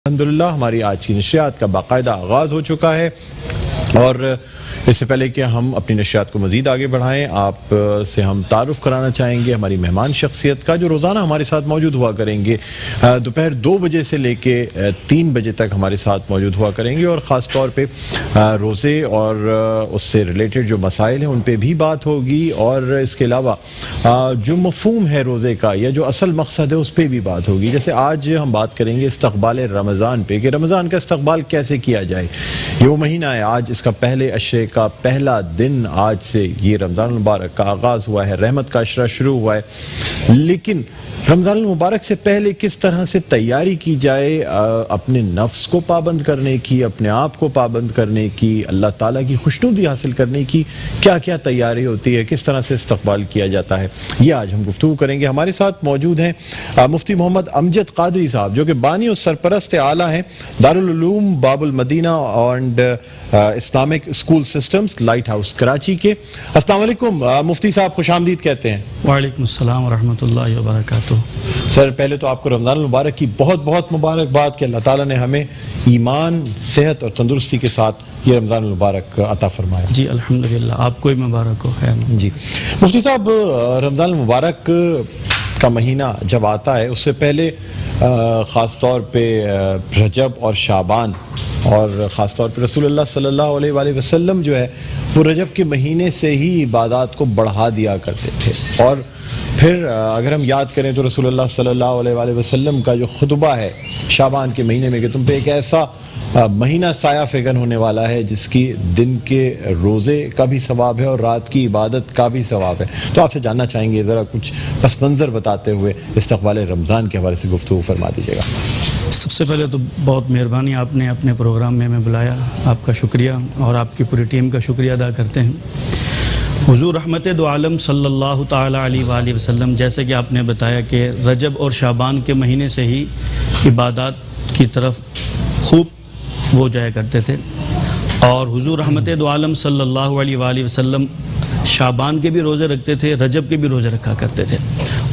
अल्हम्दुलिल्लाह हमारी आज की नशियात का बाकायदा आगाज़ हो चुका है और इससे पहले कि हम अपनी नशियात को मज़ीद आगे बढ़ाएं, आप से हम तारुफ़ कराना चाहेंगे हमारी मेहमान शख्सियत का जो रोज़ाना हमारे साथ मौजूद हुआ करेंगे। दोपहर 2 बजे से लेके 3 बजे तक हमारे साथ मौजूद हुआ करेंगे और ख़ास तौर पे रोज़े और उससे रिलेटेड जो मसाइल हैं उन पर भी बात होगी और इसके अलावा जो मफ़हूम है रोज़े का या जो असल मकसद है उस पर भी बात होगी। जैसे आज हम बात करेंगे इस्तक़बाल रमज़ान पे कि रमज़ान का इस्तक़बाल कैसे किया जाए। ये वो महीना है, आज इसका पहले अशरे का पहला दिन, आज से ये रमज़ान मुबारक का आगाज़ हुआ है, रहमत का अशरा शुरू हुआ है। लेकिन रमज़ान मुबारक से पहले किस तरह से तैयारी की जाए अपने नफ्स को पाबंद करने की, अपने आप को पाबंद करने की, अल्लाह ताला की खुशनुदी हासिल करने की क्या क्या तैयारी होती है, किस तरह से इस्तक़बाल किया जाता है, ये आज हम गुफ्तगू करेंगे। हमारे साथ मौजूद हैं मुफ्ती मोहम्मद अमजद क़ादरी साहब जो कि बानी और सरपरस्त आला हैं Darul Uloom Babul Madina and Islamic school systems lighthouse Karachi के। अस्सलाम वालेकुम मुफ्ती साहब, खुशामदीद कहते हैं। वालेकुम अस्सलाम व रहमतुल्लाहि व बरकातुहू। सर पहले तो आपको रमज़ान मुबारक की बहुत बहुत मुबारकबाद कि अल्लाह ताला ने हमें ईमान, सेहत और तंदुरुस्ती के साथ ये रमज़ान मुबारक अता फरमाया। जी अल्हम्दुलिल्लाह, आपको ही मुबारक हो। खैर जी मुफ्ती साहब, रमज़ान मुबारक का महीना जब आता है उससे पहले ख़ास तौर पे रजब और शाबान और ख़ास तौर पे रसूलुल्लाह सल्लल्लाहु अलैहि वसल्लम जो है वो रजब के महीने से ही इबादत को बढ़ा दिया करते थे। और फिर अगर हम याद करें तो रसूलुल्लाह सल्लल्लाहु अलैहि वसल्लम का जो खुतबा है शाबान के महीने में कि तुम पे एक ऐसा महीना साया फेगन होने वाला है जिसकी दिन के रोज़े का भी सवाब है और रात की इबादत का भी सवाब है। तो आपसे जानना चाहेंगे ज़रा कुछ पस मंज़र बताते हुए इस्तक़बाल रमज़ान के हवाले से गुफ्तगू फरमा दीजिएगा। सबसे पहले तो बहुत मेहरबानी, आपने अपने प्रोग्राम में हमें बुलाया, आपका शुक्रिया और आपकी पूरी टीम का शुक्रिया अदा करते हैं। हुज़ूर रहमत दो आलम सल्लल्लाहु ताला अलैहि वसल्लम जैसे कि आपने बताया कि रजब और शाबान के महीने से ही इबादत की तरफ खूब वो जाया करते थे और हुज़ूर रहमत दो आलम सल्लल्लाहु अलैहि वसल्लम शाबान के भी रोज़े रखते थे, रजब के भी रोज़े रखा करते थे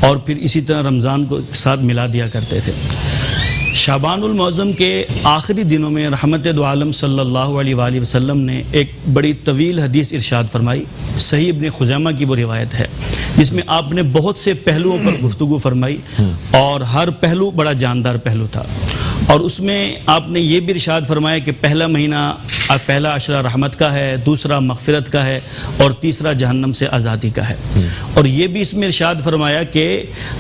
और फिर इसी तरह रमज़ान को साथ मिला दिया करते थे। शाबानुल मुअज़्ज़म के आखिरी दिनों में रहमत दो आलम सल्लल्लाहु अलैहि वसल्लम ने एक बड़ी तवील हदीस इरशाद फरमाई। सही इब्न खुज़ैमा की वो रिवायत है जिसमें आपने बहुत से पहलुओं पर गुफ्तगू फरमाई और हर पहलू बड़ा जानदार पहलू था और उसमें आपने ये भी इरशाद फरमाया कि पहला महीना पहला अशरा रहमत का है, दूसरा मग़फ़िरत का है और तीसरा जहन्नम से आज़ादी का है। और ये भी इसमें इरशाद फरमाया कि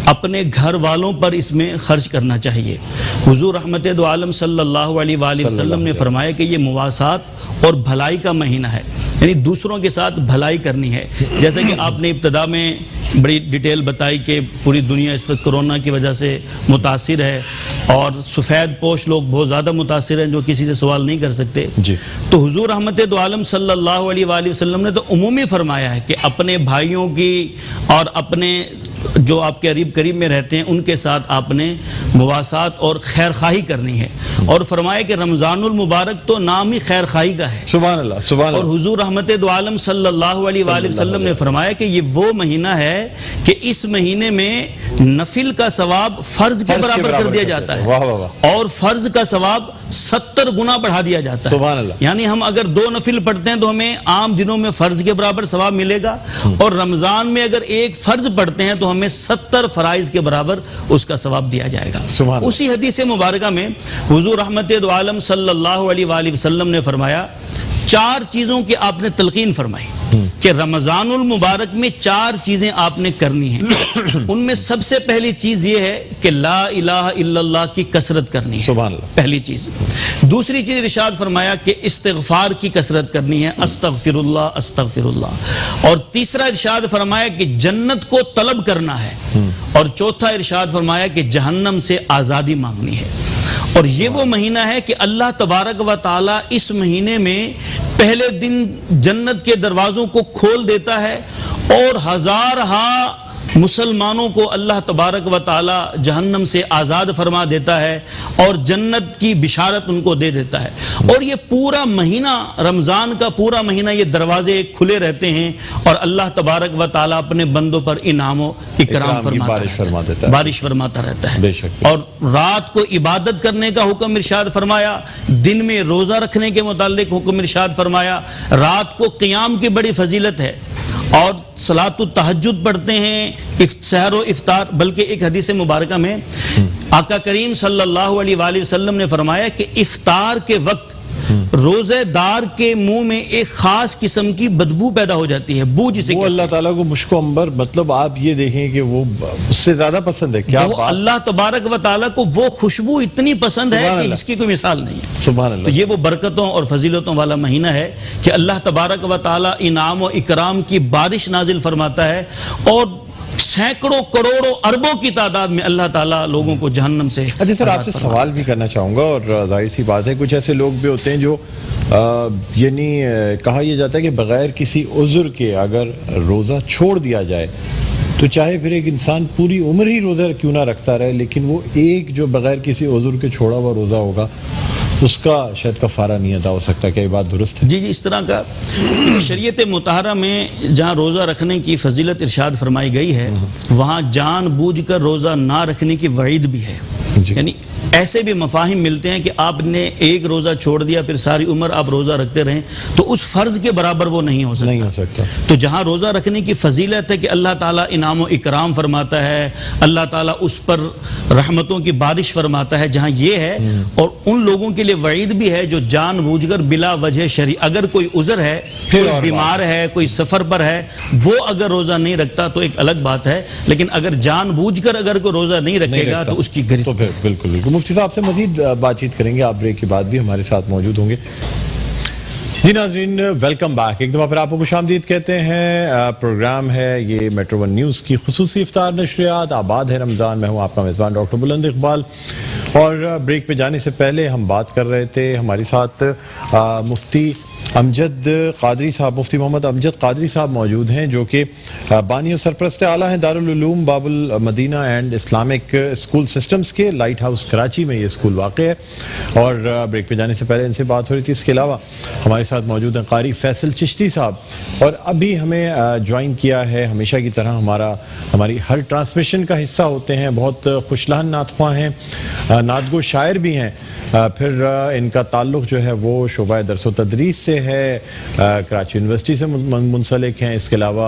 अपने घर वालों पर इसमें खर्च करना चाहिए। हुज़ूर रहमत दो आलम सल्लल्लाहु अलैहि वसल्लम ने फरमाया कि ये मुवासात और भलाई का महीना है, यानी दूसरों के साथ भलाई करनी है। जैसे कि आपने इब्तदा में बड़ी डिटेल बताई कि पूरी दुनिया इस वक्त कोरोना की वजह से मुतासिर है और सफ़ेद पोश लोग बहुत ज़्यादा मुतासिर हैं जो किसी से सवाल नहीं कर सकते जी। तो हुज़ूर रहमत दो आलम सल्लल्लाहु अलैहि वसल्लम ने तो उमूमी फरमाया है कि अपने भाइयों की और अपने जो आपके करीब करीब में रहते हैं उनके साथ आपने मुवासात और खैर खाही करनी है और फरमाया कि रमज़ानुल मुबारक तो नाम ही खैर खाही का है। सुभान अल्लाह, सुभान अल्लाह। और हुज़ूर रहमत दो आलम सल्लल्लाहु अलैहि वसल्लम ने फरमाया कि ये वो महीना है कि इस महीने में नफिल का सवाब फर्ज के बराबर कर दिया जाता है। वाह वाह वाह। और फर्ज का सवाब 70 गुना बढ़ा दिया जाता है। सुभान अल्लाह। यानी हम अगर 2 नफिल पढ़ते हैं तो हमें आम दिनों में फर्ज के बराबर सवाब मिलेगा और रमजान में अगर एक फर्ज पढ़ते हैं तो हमें 70 फराइज के बराबर उसका सवाब दिया जाएगा। उसी हदीस मुबारक में हुज़ूर रहमत दो आलम सल्लल्लाहु अलैहि वसल्लम ने फरमाया 4 चीज़ों की आपने तलकीन फरमाई कि रमज़ानुल मुबारक में 4 चीज़ें आपने करनी हैं। उनमें सबसे पहली चीज़ ये है कि ला इलाहा इल्लल्लाह की कसरत करनी है, सुभान अल्लाह, पहली चीज़। दूसरी चीज़ इरशाद फरमाया कि इस्तिग़फ़ार की कसरत करनी है, अस्तग़फ़िरुल्लाह अस्तग़फ़िरुल्लाह। और तीसरा इरशाद फरमाया कि जन्नत को तलब करना है और चौथा इरशाद फरमाया कि जहन्नम से आज़ादी मांगनी है। और ये वो महीना है कि अल्लाह तबारक व ताला इस महीने में पहले दिन जन्नत के दरवाज़ों को खोल देता है और हज़ार मुसलमानों को अल्लाह तबारक व ताला जहन्नम से आज़ाद फरमा देता है और जन्नत की बिशारत उनको दे देता है। और ये पूरा महीना, रमज़ान का पूरा महीना, ये दरवाजे खुले रहते हैं और अल्लाह तबारक व ताला अपने बंदों पर इनाम इकराम बारिश फरमाता रहता है। और रात को इबादत करने का हुक्म इरशाद फरमाया, दिन में रोज़ा रखने के मुतालिक हुक्म इरशाद फरमाया। रात को क़ियाम की बड़ी फजीलत है और सलातुत तहज्जुद पढ़ते हैं, सहर व इफ्तार। बल्कि एक हदीस मुबारक में आका करीम सल्लल्लाहु अलैहि वसल्लम ने फरमाया कि इफ्तार के वक्त रोजेदार के मुंह में एक खास किस्म की बदबू पैदा हो जाती है, बू जिसे वो अल्लाह ताला को मुश्को अंबर, मतलब आप ये देखें कि वो उससे ज्यादा पसंद है। क्या वो अल्लाह तबारक व ताला को वो खुशबू इतनी पसंद है कि जिसकी कोई मिसाल नहीं है। सुभान अल्लाह। तो ये वो बरकतों और फजीलतों वाला महीना है कि अल्लाह तबारक व ताला इनाम और इकराम की बारिश नाजिल फरमाता है और सैकड़ों करोड़ों अरबों की तादाद में अल्लाह ताला लोगों को जहन्नम से। अच्छा सर, आपसे सवाल भी करना चाहूँगा और जाहिर सी बात है कुछ ऐसे लोग भी होते हैं जो यानी कहा यह जाता है कि बग़ैर किसी उज़्र के अगर रोज़ा छोड़ दिया जाए तो चाहे फिर एक इंसान पूरी उम्र ही रोज़ा क्यों ना रखता रहे, लेकिन वो एक जो बग़ैर किसी उज़्र के छोड़ा हुआ रोज़ा होगा उसका शायद कफ़ारा नहीं अदा हो सकता। क्या ये बात दुरुस्त है? जी जी, इस तरह का शरीयत मुतहरा में जहाँ रोज़ा रखने की फजीलत इरशाद फरमाई गई है वहाँ जानबूझकर रोज़ा ना रखने की वईद भी है। यानी ऐसे भी मफाहिम मिलते हैं कि आपने एक रोज़ा छोड़ दिया फिर सारी उम्र आप रोज़ा रखते रहें तो उस फ़र्ज़ के बराबर वो नहीं हो सकता। तो जहाँ रोज़ा रखने की फजीलत है कि अल्लाह ताला इनाम व इकराम फरमाता है, अल्लाह ताला उस पर रहमतों की बारिश फरमाता है, जहाँ ये है। और उन लोगों के लिए वईद भी है जो जानबूझकर बिला वजह शरी, अगर कोई उज़र है, कोई बीमार है, कोई सफ़र पर है, वो अगर रोज़ा नहीं रखता तो एक अलग बात है, लेकिन अगर जानबूझकर अगर कोई रोज़ा नहीं रखेगा तो उसकी गिरफ्त। बिल्कुल बिल्कुल। मुफ्ती साहब से मजीद बातचीत करेंगे, आप ब्रेक के बाद भी हमारे साथ मौजूद होंगे। जी नाज़रीन, वेलकम बैक। एक दफ़ा फिर आपको खुशामदीद कहते हैं। प्रोग्राम है ये मेट्रो वन न्यूज़ की खुसूसी इफ्तार नशरियात, आबाद है रमज़ान। मैं हूँ आपका मेज़बान डॉक्टर बुलंद इकबाल। और ब्रेक पे जाने से पहले हम बात कर रहे थे, हमारे साथ मुफ्ती अमजद कादरी साहब, मुफ्ती मोहम्मद अमजद कादरी साहब मौजूद हैं जो कि बानी और सरपरस्त आला हैं Darul Uloom Babul Madina and Islamic school systems के। लाइट हाउस कराची में ये स्कूल वाक़ है। और ब्रेक पे जाने से पहले इनसे बात हो रही थी। इसके अलावा हमारे साथ मौजूद हैं कारी फैसल चिश्ती साहब, और अभी हमें ज्वाइन किया है, हमेशा की तरह हमारी हर ट्रांसमिशन का हिस्सा होते हैं, बहुत खुशलहन नातख्वां हैं, नातगो शायर भी हैं। फिर इनका ताल्लुक़ जो है वो शोबा दरस व तदरीस से है, कराची यूनिवर्सिटी से मुंसलिक हैं। इसके अलावा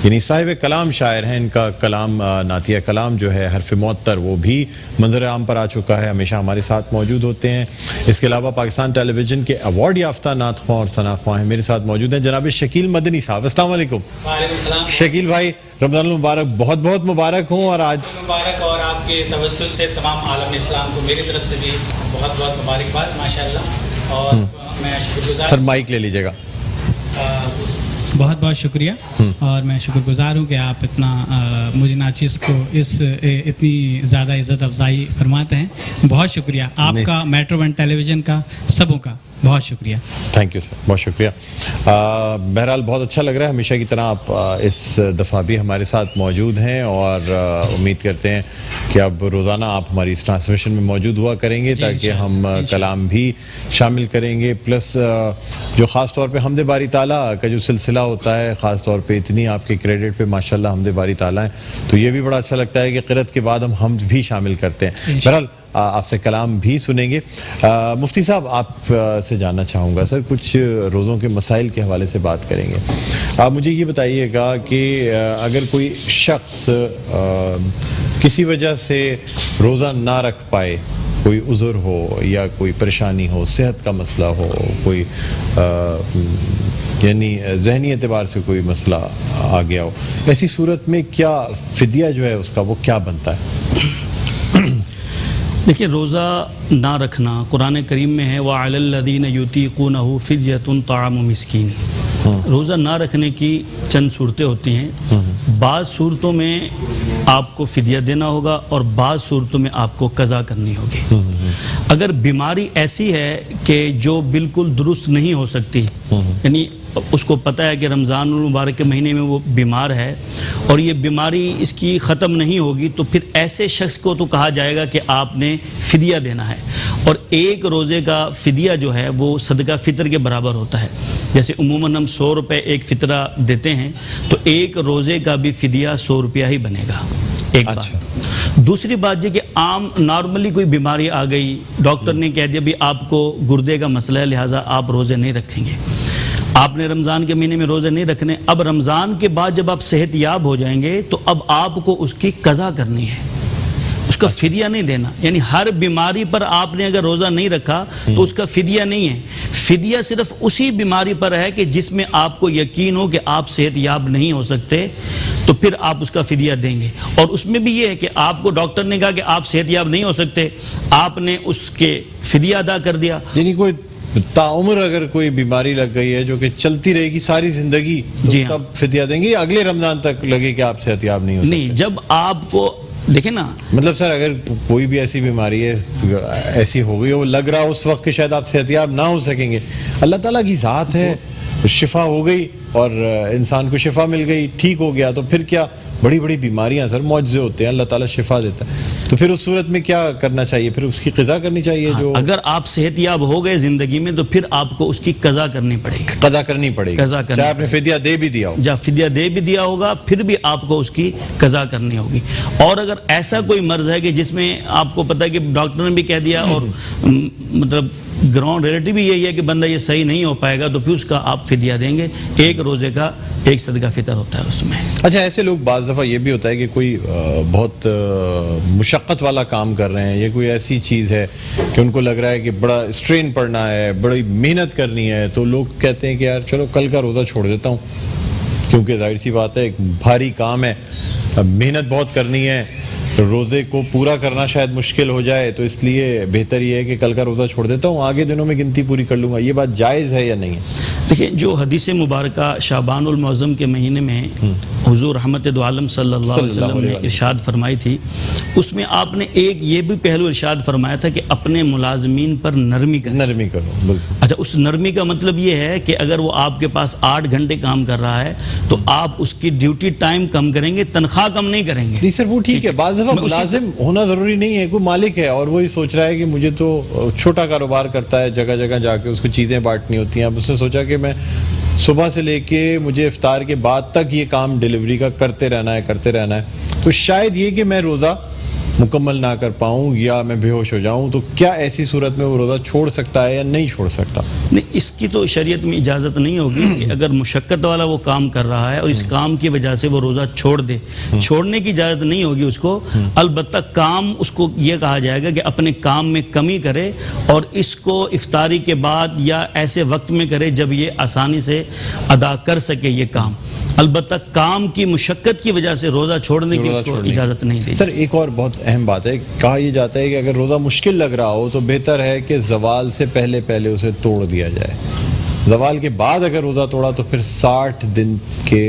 यानी साहिब कलाम शायर हैं, इनका कलाम नातिया कलाम जो है हरफ मुअत्तर वो भी मंजर आम पर आ चुका है, हमेशा हमारे साथ मौजूद होते हैं। इसके अलावा पाकिस्तान टेलीविज़न के अवार्ड याफ्ता नातख्वां और सनाख्वां हैं, मेरे साथ मौजूद हैं जनाब शकील मदनी साहब। अस्सलाम वालेकुम। शकील भाई, रमज़ान मुबारक, बहुत बहुत मुबारक हो। और आज मुबारक, और आपके तवज्जुह से तमाम आलम इस्लाम को मेरी तरफ से भी बहुत बहुत मुबारकबाद माशाअल्लाह। और मैं शुक्रगुजार, सर माइक ले लीजिएगा। बहुत बहुत शुक्रिया। और मैं शुक्रगुजार हूँ कि आप इतना मुझे नाचिस को इतनी ज़्यादा इज़्ज़त अफजाई फरमाते हैं। बहुत शुक्रिया आपका, मेट्रो वन टेलीविज़न का, सबों का बहुत शुक्रिया। थैंक यू सर, बहुत शुक्रिया। बहरहाल बहुत अच्छा लग रहा है, हमेशा की तरह आप इस दफ़ा भी हमारे साथ मौजूद हैं और उम्मीद करते हैं कि अब रोज़ाना आप हमारी इस ट्रांसमिशन में मौजूद हुआ करेंगे ताकि हम कलाम भी शामिल करेंगे। प्लस जो ख़ास तौर पे हमदे बारी ताला का जो सिलसिला होता है, ख़ास तौर पे इतनी आपके क्रेडिट पे माशाल्लाह हमदे बारी ताला है, तो ये भी बड़ा अच्छा लगता है कि क़िरअत के बाद हम भी शामिल करते हैं। बहरहाल आपसे कलाम भी सुनेंगे। मुफ्ती साहब, आप से जानना चाहूँगा सर, कुछ रोज़ों के मसाइल के हवाले से बात करेंगे। आप मुझे ये बताइएगा कि अगर कोई शख्स किसी वजह से रोज़ा ना रख पाए, कोई उज़र हो या कोई परेशानी हो, सेहत का मसला हो, कोई यानी ज़हनी एतबार से कोई मसला आ गया हो, ऐसी सूरत में क्या फ़िदिया जो है उसका वो क्या बनता है? देखिए, रोज़ा ना रखना कुरान करीम में है, व अलल्लज़ीना युतीक़ूनहु फ़िद्यतुन ताअमु मिस्कीन। रोज़ा ना रखने की चंद सूरतें होती हैं। बाज़ सूरतों में आपको फ़िदिया देना होगा और बाज़ सूरतों में आपको कज़ा करनी होगी। अगर बीमारी ऐसी है कि जो बिल्कुल दुरुस्त नहीं हो सकती, यानी उसको पता है कि रमज़ान मुबारक के महीने में वो बीमार है और ये बीमारी इसकी ख़त्म नहीं होगी, तो फिर ऐसे शख्स को तो कहा जाएगा कि आपने फ़िदिया देना है। और एक रोज़े का फ़िदिया जो है वो सदका फ़ितर के बराबर होता है। जैसे उमूमन हम 100 रुपये एक फ़ितरा देते हैं, तो एक रोज़े का भी फ़िदिया 100 रुपया ही बनेगा। एक बात। दूसरी बात ये कि आम नॉर्मली कोई बीमारी आ गई, डॉक्टर ने कह दिया भी आपको गुर्दे का मसला है, लिहाजा आप रोज़े नहीं रखेंगे। आपने रमज़ान के महीने में रोज़े नहीं रखने। अब रमज़ान के बाद जब आप सेहतयाब हो जाएंगे तो अब आपको उसकी कज़ा करनी है, उसका फ़िदिया नहीं देना। यानी हर बीमारी पर आपने अगर रोज़ा नहीं रखा तो उसका फ़िदिया नहीं है। फ़िदिया सिर्फ उसी बीमारी पर है कि जिसमें आपको यकीन हो कि आप सेहतयाब नहीं हो सकते, तो फिर आप उसका फ़िदिया देंगे। और उसमें भी ये है कि आपको डॉक्टर ने कहा कि आप सेहतयाब नहीं हो सकते, आपने उसके फ़िदिया अदा कर दिया। यानी कोई ताउम्र अगर कोई बीमारी लग गई है जो कि चलती रहेगी सारी जिंदगी, तो जी तब फिदिया देंगे, अगले रमजान तक लगे कि आप सेहतयाब नहीं हो सकते? नहीं, जब आपको देखे ना, मतलब सर अगर कोई भी ऐसी बीमारी है ऐसी हो गई, वो लग रहा उस वक्त के शायद आप सेहतयाब ना हो सकेंगे, अल्लाह ताला की ज़ात है, शिफा हो गई और इंसान को शिफा मिल गई, ठीक हो गया, तो फिर क्या? बड़ी बड़ी बीमारियां सर मौजज़े होते हैं, अल्लाह ताला शिफा देता है, तो फिर उस सूरत में क्या करना चाहिए? फिर उसकी क़ज़ा करनी चाहिए। हाँ, जो अगर आप सेहतयाब हो गए ज़िंदगी में तो फिर आपको उसकी कज़ा करनी पड़ेगी। क़ज़ा करनी पड़ेगी, कज़ा करनी, चाहे आपने फिदिया दे भी दिया हो, जब फिदिया दे भी दिया होगा फिर भी आपको उसकी कज़ा करनी होगी। और अगर ऐसा कोई मर्ज़ है कि जिसमें आपको पता है कि डॉक्टर ने भी कह दिया और मतलब ग्राउंड रिलेटिव भी यही है कि बंदा ये सही नहीं हो पाएगा, तो फिर उसका आप फिदिया देंगे। एक रोज़े का एक सदका फितर होता है उसमें। अच्छा, ऐसे लोग बाज़ दफ़ा ये भी होता है कि कोई बहुत मुशक्क़त वाला काम कर रहे हैं, ये कोई ऐसी चीज़ है कि उनको लग रहा है कि बड़ा स्ट्रेन पड़ना है, बड़ी मेहनत करनी है, तो लोग कहते हैं कि यार चलो कल का रोज़ा छोड़ देता हूँ, क्योंकि जाहिर सी बात है एक भारी काम है, मेहनत बहुत करनी है, रोज़े को पूरा करना शायद मुश्किल हो जाए, तो इसलिए बेहतर ये है कि कल का रोज़ा छोड़ देता हूँ, आगे दिनों में गिनती पूरी कर लूँगा। ये बात जायज़ है या नहीं है? देखिए, जो हदीस मुबारका शाबानुल मुअज़्ज़म के महीने में हुज़ूर रहमत दो आलम सल्लल्लाहु अलैहि वसल्लम ने इरशाद फरमाई थी, उसमें आपने एक ये भी पहलू इरशाद फरमाया था कि अपने मुलाज़मीन पर नरमी करो। नरमी करो, बिल्कुल। अच्छा, उस नरमी का मतलब ये है कि अगर वो आपके पास 8 घंटे काम कर रहा है तो आप उसकी ड्यूटी टाइम कम करेंगे, तनख्वाह कम नहीं करेंगे। नहीं सर, वो ठीक है, बाज़ दफ़ा मुलाजिम होना ज़रूरी नहीं है, कोई मालिक है और वही सोच रहा है कि मुझे तो छोटा कारोबार करता है, जगह जगह जाके उसको चीज़ें बांटनी होती हैं, अब उसने सोचा कि मैं सुबह से लेके मुझे इफ्तार के बाद तक ये काम डिलीवरी का करते रहना है, तो शायद ये कि मैं रोज़ा मुकम्मल ना कर पाऊँ या मैं बेहोश हो जाऊँ, तो क्या ऐसी सूरत में वो रोज़ा छोड़ सकता है या नहीं छोड़ सकता? नहीं, इसकी तो शरीयत में इजाज़त नहीं होगी कि अगर मुशक्क़त वाला वो काम कर रहा है और इस काम की वजह से वो रोज़ा छोड़ दे, छोड़ने की इजाज़त नहीं होगी उसको। अलबत्ता काम उसको ये कहा जाएगा कि अपने काम में कमी करे और इसको इफ्तारी के बाद या ऐसे वक्त में करे जब ये आसानी से अदा कर सके ये काम। अलबत्ता काम की मुशक्क़त की वजह से रोज़ा छोड़ने की उसको इजाज़त नहीं दी। सर एक और बहुत अहम बात है, कहा यह जाता है कि अगर रोज़ा मुश्किल लग रहा हो तो बेहतर है कि ज़वाल से पहले पहले उसे तोड़ दिया जाए। ज़वाल के बाद अगर रोज़ा तोड़ा तो फिर 60 दिन के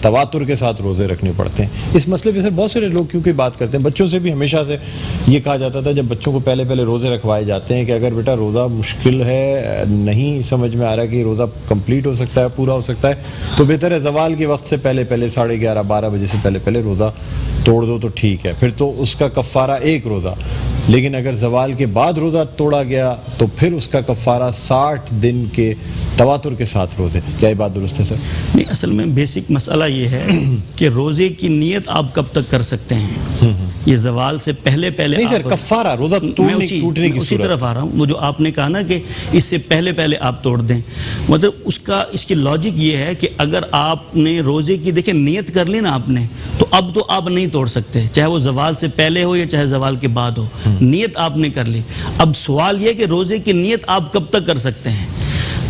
तवातुर के साथ रोज़े रखने पड़ते हैं। इस मसले पे सर बहुत सारे लोग क्योंकि बात करते हैं, बच्चों से भी हमेशा से ये कहा जाता था जब बच्चों को पहले पहले रोज़े रखवाए जाते हैं कि अगर बेटा रोज़ा मुश्किल है, नहीं समझ में आ रहा कि रोज़ा कंप्लीट हो सकता है, पूरा हो सकता है, तो बेहतर है ज़वाल के वक्त से पहले पहले 11:30-12 बजे से पहले पहले रोज़ा तोड़ दो तो ठीक है, फिर तो उसका कफ़ारा एक रोज़ा। लेकिन अगर ज़वाल के बाद रोज़ा तोड़ा गया तो फिर उसका कफ़ारा 60 दिन के तवातुर के साथ रोज़े। क्या ये बात दुरुस्त है सर? नहीं, असल में बेसिक मसला ये है कि रोज़े की नीयत आप कब तक कर सकते हैं, ये ज़वाल से पहले पहले नहीं सर, कफ़ारा रोज़ा टूटने की उसी तरफ आ रहा हूँ। वो जो आपने कहा ना कि इससे पहले पहले आप तोड़ दें, मतलब उसका इसकी लॉजिक ये है कि अगर आपने रोज़े की देखिए नीयत कर ली ना आपने, तो अब तो आप नहीं तोड़ सकते, चाहे वो ज़वाल से पहले हो या चाहे ज़वाल के बाद हो, नीयत आपने कर ली। अब सवाल ये कि रोज़े की नीयत आप कब तक कर सकते हैं?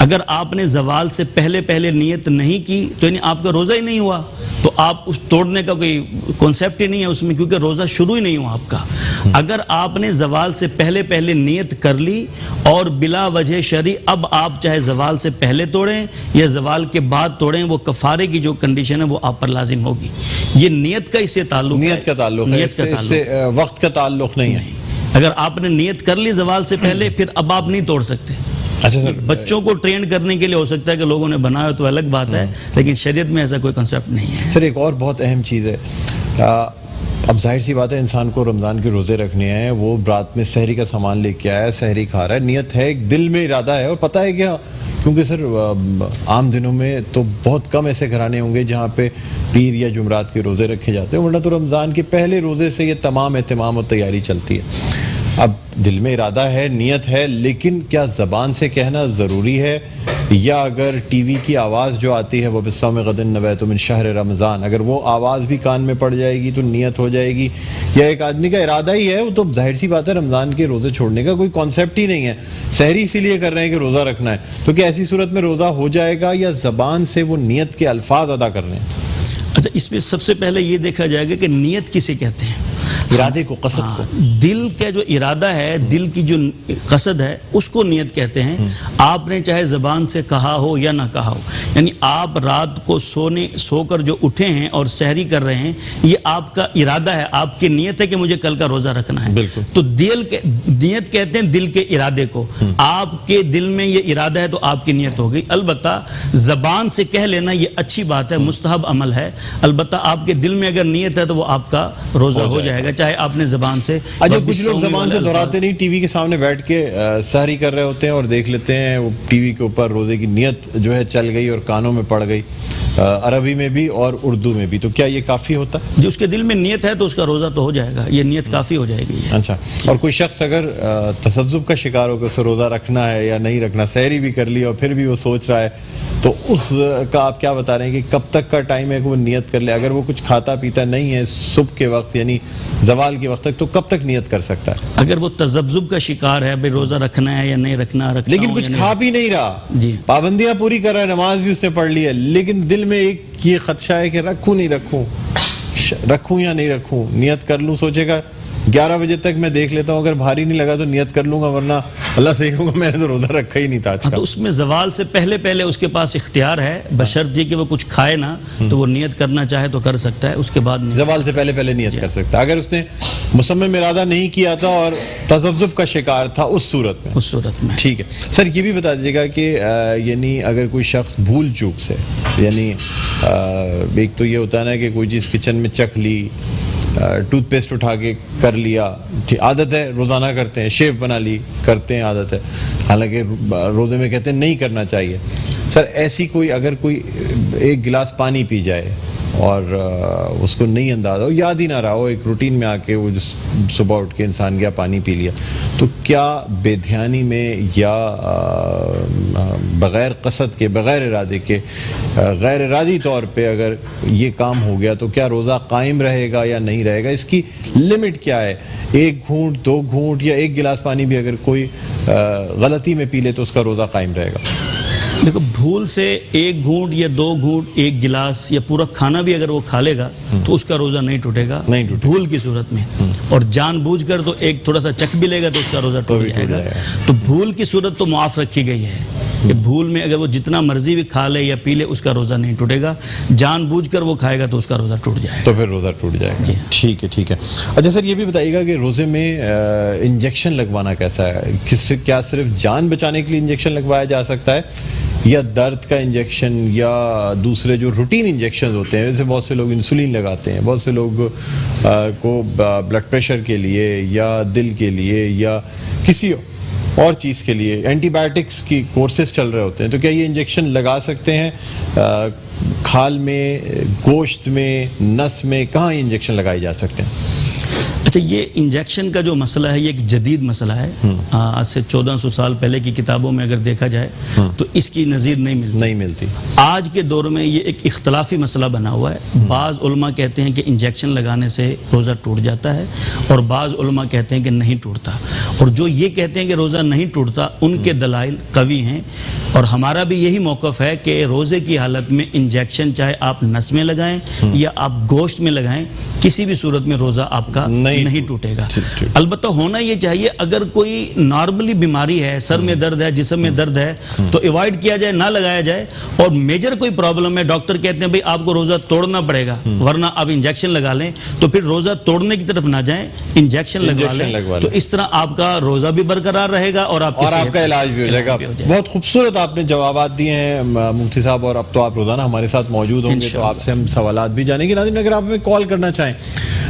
अगर आपने ज़वाल से पहले पहले नीयत नहीं की तो यानी आपका रोज़ा ही नहीं हुआ, तो आप उस तोड़ने का कोई कॉन्सेप्ट ही नहीं है उसमें, क्योंकि रोज़ा शुरू ही नहीं हुआ आपका। अगर आपने ज़वाल से पहले पहले नीयत कर ली और बिला वजह शरी अब आप चाहे ज़वाल से पहले तोड़ें या ज़वाल के बाद तोड़ें, वो कफ़ारे की जो कंडीशन है वो आप पर लाजिम होगी। ये नीयत का इससे ताल्लुक है, नीयत का ताल्लुक है, इससे वक्त का ताल्लुक नहीं है। अगर आपने नीयत कर ली ज़वाल से पहले, फिर अब आप नहीं तोड़ सकते। अच्छा सर, बच्चों को ट्रेन करने के लिए हो सकता है कि लोगों ने बनाया तो अलग बात है, लेकिन शरीयत में ऐसा कोई कंसेप्ट नहीं है। सर एक और बहुत अहम चीज़ है, अब जाहिर सी बात है इंसान को रमज़ान के रोज़े रखने हैं, वो रात में सहरी का सामान लेके आया, सहरी खा रहा है, नियत है, एक दिल में इरादा है, और पता है क्या, क्योंकि सर आम दिनों में तो बहुत कम ऐसे घराने होंगे जहाँ पे पीर या जुमरात के रोज़े रखे जाते हैं, वरना तो रमज़ान के पहले रोज़े से ये तमाम एहतमाम और तैयारी चलती है। अब दिल में इरादा है, नियत है, लेकिन क्या ज़बान से कहना ज़रूरी है, या अगर टीवी की आवाज़ जो आती है वो बिस्सौम गदन नवैतु मिन शहर रमज़ान, अगर वो आवाज़ भी कान में पड़ जाएगी तो नियत हो जाएगी, या एक आदमी का इरादा ही है, वो तो जाहिर सी बात है रमज़ान के रोज़े छोड़ने का कोई कॉन्सेप्ट ही नहीं है, सहरी इसीलिए कर रहे हैं कि रोज़ा रखना है, तो क्या ऐसी सूरत में रोज़ा हो जाएगा, या ज़बान से वो नियत के अल्फाज अदा करने हैं? अच्छा, इसमें सबसे पहले ये देखा जाएगा कि नियत किसे कहते हैं, इरादे को, कसद को। दिल का जो इरादा है, दिल की जो कसद है, उसको नियत कहते हैं। आपने चाहे ज़बान से कहा हो या ना कहा हो, यानी आप रात को सोकर जो उठे हैं और सहरी कर रहे हैं, ये आपका इरादा है, आपकी नियत है कि मुझे कल का रोज़ा रखना है। बिल्कुल। तो नियत कहते हैं दिल के इरादे को। आपके दिल में ये इरादा है तो आपकी नियत हो गई। अलबत्ता ज़बान से कह लेना ये अच्छी बात है, मुस्तहब अमल है। अलबत्ता आपके दिल में अगर नियत है तो वो आपका रोज़ा हो जाएगा, चाहे आपने ज़बान से। अच्छा, कुछ लोग ज़बान से दोहराते नहीं, टीवी के सामने बैठ के सहरी कर रहे होते हैं और देख लेते हैं वो टीवी के ऊपर रोज़े की नियत जो है चल गई और कानों में पड़ गई, अरबी में भी और उर्दू में भी, तो क्या ये काफ़ी होता है? जो उसके दिल में नियत है तो उसका रोज़ा तो हो जाएगा, ये नियत काफ़ी हो जाएगी। अच्छा, और कोई शख्स अगर तसब्जुब का शिकार हो कि उसे रोज़ा रखना है या नहीं रखना, सहरी भी कर ली और फिर भी वो सोच रहा है, तो उसका आप क्या बता रहे हैं कि कब तक का टाइम है कि वो नियत कर ले? अगर वो कुछ खाता पीता नहीं है सुबह के वक्त यानी ज़वाल के वक्त तक, तो कब तक नियत कर सकता है? अगर वो तज़ब्जुब का शिकार है, भाई रोज़ा रखना है या नहीं रखना, लेकिन कुछ खा भी नहीं रहा जी, पाबंदियां पूरी कर रहा है, नमाज भी उसने पढ़ ली है, लेकिन दिल में एक ये खदशा है कि रखूं नहीं रखूं, रखूं या नहीं रखूं, नियत कर लूं, सोचेगा 11 बजे तक मैं देख लेता हूं, अगर भारी नहीं लगा तो नियत कर लूंगा, वरना अल्लाह से कहूंगा मैंने तो रोज़ा रखा ही नहीं था आज का। तो उसमें ज़वाल से पहले पहले उसके पास इख्तियार है, बशर्ते कि वो कुछ खाए ना, तो वो नियत करना चाहे तो कर सकता है, उसके बाद नहीं। ज़वाल से पहले पहले नियत कर सकता है। अगर उसने मुसम्मम इरादा नहीं किया था और तज़ब्जुब का शिकार था, उस सूरत में, उस सूरत में ठीक है। सर ये भी बता दीजिएगा कि यानी अगर कोई शख्स भूल चूक से, यानी एक तो ये होता है ना कि कोई चीज़ किचन में चख ली, टूथपेस्ट उठा के कर लिया, ठीक आदत है, रोज़ाना करते हैं, शेव बना ली, करते हैं, आदत है, हालांकि रोज़े में कहते हैं नहीं करना चाहिए। सर ऐसी कोई अगर कोई एक गिलास पानी पी जाए और उसको नहीं अंदाज़ा हो, याद ही ना रहा हो, एक रूटीन में आके वो सुबह उठ के इंसान गया पानी पी लिया, तो क्या बेध्यानी में या बग़ैर कसद के, बग़ैर इरादे के, गैर इरादी तौर पे अगर ये काम हो गया तो क्या रोज़ा कायम रहेगा या नहीं रहेगा? इसकी लिमिट क्या है? एक घूंट, 2 घूंट या एक गिलास पानी भी अगर कोई गलती में पी ले तो उसका रोज़ा कायम रहेगा? देखो, भूल से 1 घूंट या 2 घूंट, 1 गिलास या पूरा खाना भी अगर वो खा लेगा तो उसका रोज़ा नहीं टूटेगा, भूल की सूरत में। और जानबूझकर तो एक थोड़ा सा चख भी लेगा तो उसका रोज़ा टूट जाएगा। तो भूल की सूरत तो मुआफ़ रखी गई है कि भूल में अगर वो जितना मर्जी भी खा ले या पी ले उसका रोज़ा नहीं टूटेगा, जानबूझकर वो खाएगा तो उसका रोज़ा टूट जाएगा, तो फिर रोज़ा टूट जाएगा। ठीक है, ठीक है। अच्छा सर ये भी बताइएगा कि रोज़े में इंजेक्शन लगवाना कैसा है? क्या सिर्फ जान बचाने के लिए इंजेक्शन लगवाया जा सकता है, या दर्द का इंजेक्शन या दूसरे जो रूटीन इंजेक्शन होते हैं, जैसे बहुत से लोग इंसुलिन लगाते हैं, बहुत से लोग को ब्लड प्रेशर के लिए या दिल के लिए या किसी और चीज़ के लिए एंटीबायोटिक्स की कोर्सेज चल रहे होते हैं, तो क्या ये इंजेक्शन लगा सकते हैं? खाल में, गोश्त में, नस में, कहाँ ये इंजेक्शन लगाए जा सकते हैं? अच्छा, ये इंजेक्शन का जो मसला है ये एक जदीद मसला है। आज से 1400 साल पहले की किताबों में अगर देखा जाए तो इसकी नज़ीर नहीं मिलती। आज के दौर में ये एक इख्तलाफी मसला बना हुआ है। बाज़ उलमा कहते हैं कि इंजेक्शन लगाने से रोज़ा टूट जाता है और बाज़ उलमा कहते हैं कि नहीं टूटता। और जो ये कहते हैं कि रोज़ा नहीं टूटता उनके दलाइल कवी हैं, और हमारा भी यही मौक़िफ़ है कि रोज़े की हालत में इंजेक्शन चाहे आप नस में लगाएं या आप गोश्त में लगाएं, किसी भी सूरत में रोज़ा आपका रोज़ा नहीं टूटेगा। अलबत्ता होना ये चाहिए, अगर कोई नॉर्मली बीमारी है, सर में दर्द है, जिस्म में दर्द है, तो अवॉइड किया जाए, ना लगाया जाए। और मेजर कोई प्रॉब्लम है, डॉक्टर कहते हैं भाई आपको रोज़ा तोड़ना पड़ेगा वरना आप इंजेक्शन लगा लें, तो फिर रोज़ा तोड़ने की तरफ ना जाएं, इंजेक्शन लगवा लें। तो इस तरह आपका रोज़ा भी बरकरार रहेगा और आपका इलाज भी हो जाएगा। बहुत खूबसूरत आपने जवाब दिए हैं मुफ्ती साहब, और अब तो आप रोजाना हमारे साथ मौजूद होंगे, तो आपसे हम सवालात भी जानेंगे। नाज़रीन, अगर आप हमें कॉल करना चाहें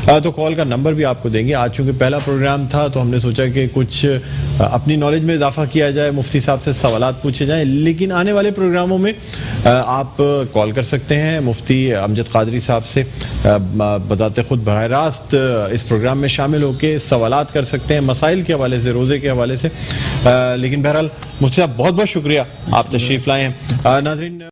तो कॉल का नंबर भी आपको देंगे। आज चूंकि पहला प्रोग्राम था तो हमने सोचा कि कुछ अपनी नॉलेज में इजाफा किया जाए, मुफ्ती साहब से सवालात पूछे जाएं, लेकिन आने वाले प्रोग्रामों में आप कॉल कर सकते हैं मुफ्ती अमजद कादरी साहब से, बताते खुद बराह रास्त इस प्रोग्राम में शामिल होकर सवालात कर सकते हैं मसाइल के हवाले से, रोज़े के हवाले से। लेकिन बहरहाल मुफ्ती साहब बहुत बहुत शुक्रिया, आप तशरीफ़ लाए हैं। नाज़रीन।